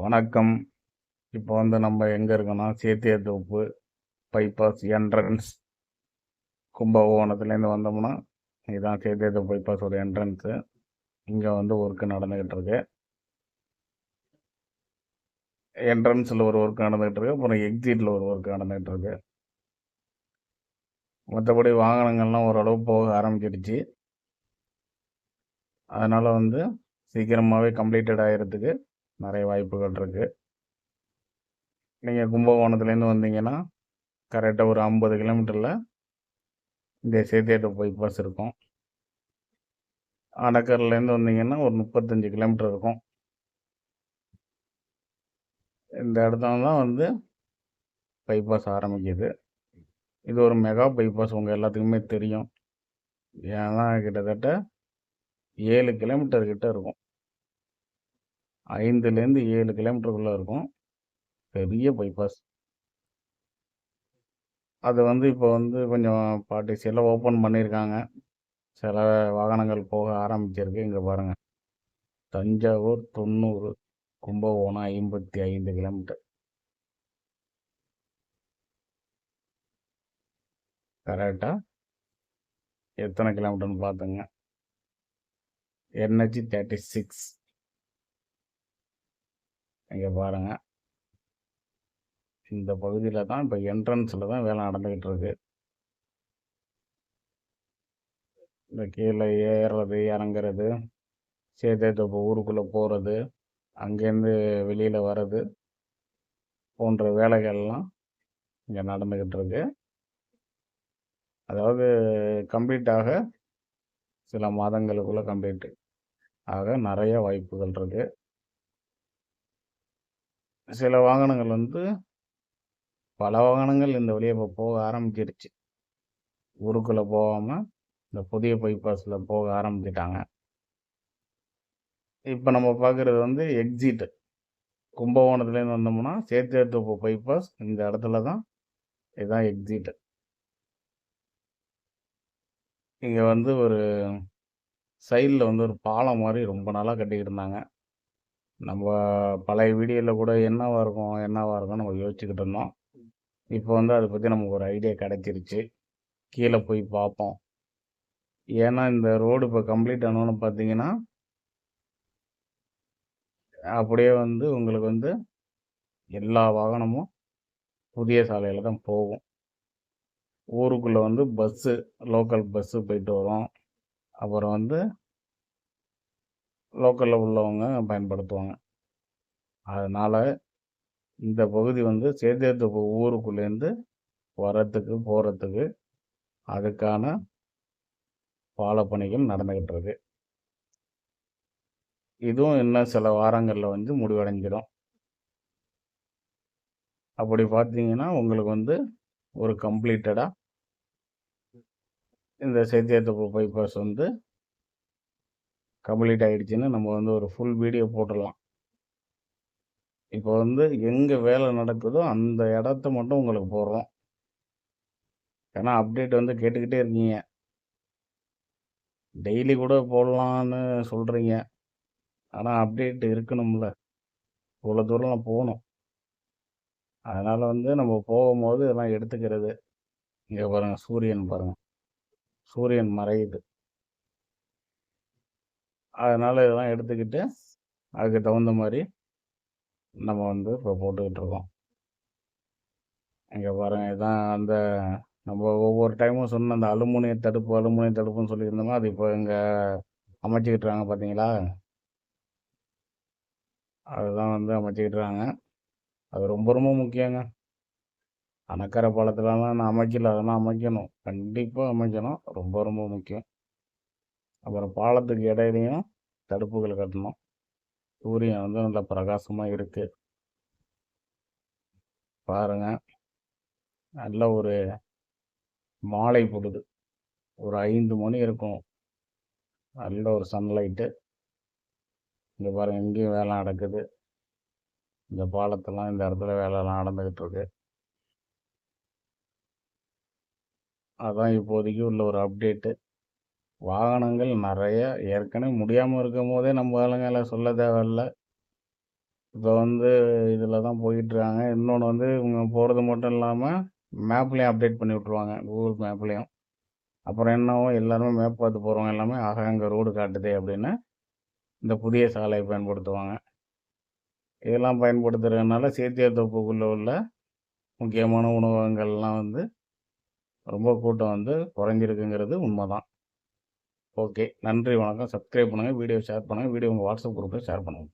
வணக்கம். இப்போ நம்ம எங்க இருக்கோம்னா, சேத்தியாத்தோப்பு பைபாஸ் என்ட்ரன்ஸ் கும்பகோணத்துலேருந்து வந்தோம்னா, இதுதான் சேத்தியாத்தோப்பு பைபாஸோட என்ட்ரன்ஸு. இங்கே ஒர்க் நடந்துக்கிட்டு இருக்கு. என்ட்ரன்ஸில் ஒரு ஒர்க் நடந்துகிட்டு இருக்கு, அப்புறம் எக்ஸிட்டில் ஒரு ஒர்க் நடந்துகிட்டு இருக்கு. மற்றபடி வாகனங்கள்லாம் ஓரளவு போக ஆரம்பிச்சிடுச்சு. அதனால் சீக்கிரமாகவே கம்ப்ளீட்டட் ஆகிறதுக்கு நிறைய வாய்ப்புகள் இருக்குது. நீங்கள் கும்பகோணத்துலேருந்து வந்தீங்கன்னா கரெக்டாக ஒரு 50 கிலோமீட்டரில் இந்த சேத்தியாத்தோப்பு பைபாஸ் இருக்கும். அடக்கர்லேருந்து வந்தீங்கன்னா ஒரு 35 கிலோமீட்டர் இருக்கும். இந்த இடத்துல தான் பைபாஸ் ஆரம்பிக்குது. இது ஒரு மெகா பைபாஸ், உங்கள் எல்லாத்துக்குமே தெரியும். ஏன்னா கிட்டத்தட்ட 7 கிலோமீட்டர் கிட்ட இருக்கும். 5லேருந்து 7 கிலோமீட்டருக்குள்ளே இருக்கும். பெரிய பைபாஸ். அது இப்போ கொஞ்சம் பார்ட்டிசியெல்லாம் ஓப்பன் பண்ணியிருக்காங்க. சில வாகனங்கள் போக ஆரம்பிச்சிருக்கு. இங்கே பாருங்கள், தஞ்சாவூர் 90, கும்பகோணம் 55 கிலோமீட்டர். கரெக்டாக எத்தனை கிலோமீட்டர்னு பார்த்துங்க. NH 36. இங்கே பாருங்கள், இந்த பகுதியில் தான் இப்போ என்ட்ரன்ஸில் தான் வேலை நடந்துக்கிட்டு இருக்கு. இந்த கீழே ஏறுறது இறங்குறது, சேத்தியாத்தோப்பு ஊருக்குள்ளே போகிறது, அங்கேருந்து வெளியில் வர்றது போன்ற வேலைகள்லாம் இங்கே நடந்துக்கிட்டு இருக்கு. அதாவது கம்ப்ளீட்டாக சில மாதங்களுக்குள்ளே கம்ப்ளீட் ஆக நிறைய வாய்ப்புகள் இருக்குது. சில வாகனங்கள் பல வாகனங்கள் இந்த வழியை இப்போ போக ஆரம்பிச்சிருச்சு. ஊருக்குள்ளே போகாமல் இந்த புதிய பைபாஸில் போக ஆரம்பிச்சிட்டாங்க. இப்போ நம்ம பார்க்குறது எக்ஸிட். கும்பகோணத்துலேருந்து வந்தோம்னா சேத்தியாத்தோப்பு பைபாஸ் இந்த இடத்துல தான். இதுதான் எக்ஸிட். இங்கே ஒரு சைடில் ஒரு பாலம் மாதிரி ரொம்ப நாளாக கட்டிக்கிட்டு இருந்தாங்க. நம்ம பழைய வீடியோவில் கூட என்னவாக இருக்கும் நம்ம யோசிச்சுக்கிட்டு இருந்தோம். இப்போ அதை பற்றி நமக்கு ஒரு ஐடியா கிடச்சிருச்சு. கீழே போய் பார்ப்போம். ஏன்னா இந்த ரோடு இப்போ கம்ப்ளீட் ஆனோன்னு பார்த்தீங்கன்னா அப்படியே உங்களுக்கு எல்லா வாகனமும் புதிய சாலையில் தான் போகும். ஊருக்குள்ளே பஸ்ஸு, லோக்கல் பஸ்ஸு போயிட்டு வரும். அப்புறம் லோக்கலில் உள்ளவங்க பயன்படுத்துவாங்க. அதனால் இந்த பகுதி சேத்தியாத்தோப்பு ஊருக்குள்ளேருந்து வரத்துக்கு போகிறதுக்கு அதுக்கான பாலப்பணிகள் நடந்துக்கிட்டு இருக்கு. இதுவும் இன்னும் சில வாரங்களில் முடிவடைஞ்சிடும். அப்படி பார்த்தீங்கன்னா உங்களுக்கு ஒரு கம்ப்ளீட்டடாக இந்த சேத்தியாத்தோப்பு பைபாஸ் கம்ப்ளீட் ஆகிடுச்சின்னு நம்ம ஒரு ஃபுல் வீடியோ போட்டுடலாம். இப்போ எங்கே வேலை நடக்குதோ அந்த இடத்த மட்டும் உங்களுக்கு போடுறோம். ஏன்னா அப்டேட் கேட்டுக்கிட்டே இருக்கீங்க. டெய்லி கூட போடலான்னு சொல்கிறீங்க. ஆனால் அப்டேட் இருக்கணும்ல, இவ்வளோ தூரம் போகணும். அதனால் நம்ம போகும்போது இதெல்லாம் எடுத்துக்கிறது. இங்கே பாருங்கள், சூரியன் பாருங்கள், சூரியன் மறையுது. அதனால் இதெல்லாம் எடுத்துக்கிட்டு அதுக்கு தகுந்த மாதிரி நம்ம இப்போ போட்டுக்கிட்டு இருக்கோம். இங்கே பாருங்கள், இதுதான் நம்ம ஒவ்வொரு டைமும் சொன்ன அந்த அலுமினிய தடுப்புன்னு சொல்லியிருந்தோமோ அது இப்போ இங்கே அமைச்சிக்கிட்டு இருக்காங்க பார்த்தீங்களா? அதுதான் அமைச்சிக்கிட்டு. அது ரொம்ப ரொம்ப முக்கியங்க. அணக்கரை பாலத்துலலாம் நான் அமைக்கல, அதெல்லாம் அமைக்கணும், கண்டிப்பாக அமைக்கணும், ரொம்ப ரொம்ப முக்கியம். அப்புறம் பாலத்துக்கு இடையிலையும் தடுப்புகள் கட்டணும். சூரியன் நல்லா பிரகாசமாக இருக்குது பாருங்க. நல்ல ஒரு மாலை பொழுது, ஒரு 5 மணி இருக்கும். நல்ல ஒரு சன்லைட்டு. இங்கே பாருங்கள், இங்கேயும் வேலை நடக்குது. இந்த பாலத்தெல்லாம் இந்த இடத்துல வேலைலாம் நடந்துக்கிட்டு இருக்கு. அதான் இப்போதைக்கு உள்ள ஒரு அப்டேட்டு. வாகனங்கள் நிறைய ஏற்கனவே முடியாமல் இருக்கும் போதே நம்ம ஆளுங்களை சொல்ல தேவையில்ல. இப்போ வந்து இதில தான் போயிட்டுருக்காங்க. இன்னொன்னு வந்து இவங்க போறது மட்டும் இல்லாம, மேப்லயும் அப்டேட் பண்ணி விட்டுருவாங்க. Google மேப்லயும். அப்புறம் என்னாவும் எல்லாருமே மேப் பார்த்து போறவங்க எல்லாமே, ஆஹா அங்க ரோடு காட்டுதே அப்படின்னு, இந்த புதிய சாலைய பயன்படுத்துவாங்க. இதெல்லாம் பயன்படுத்துறதுனால சேத்தியார் தோப்புக்குள்ள உள்ள முக்கியமான உணவகங்கள்லாம் வந்து ரொம்ப கூட்டம் வந்து குறைஞ்சிருக்குங்கிறது உண்மதான். ஓகே. நன்றி, வணக்கம். சப்ஸ்கிரைப் பண்ணுங்க. வீடியோ ஷேர் பண்ணுங்க. வீடியோ உங்க வாட்ஸ்அப் குரூப்ல ஷேர் பண்ணுங்க.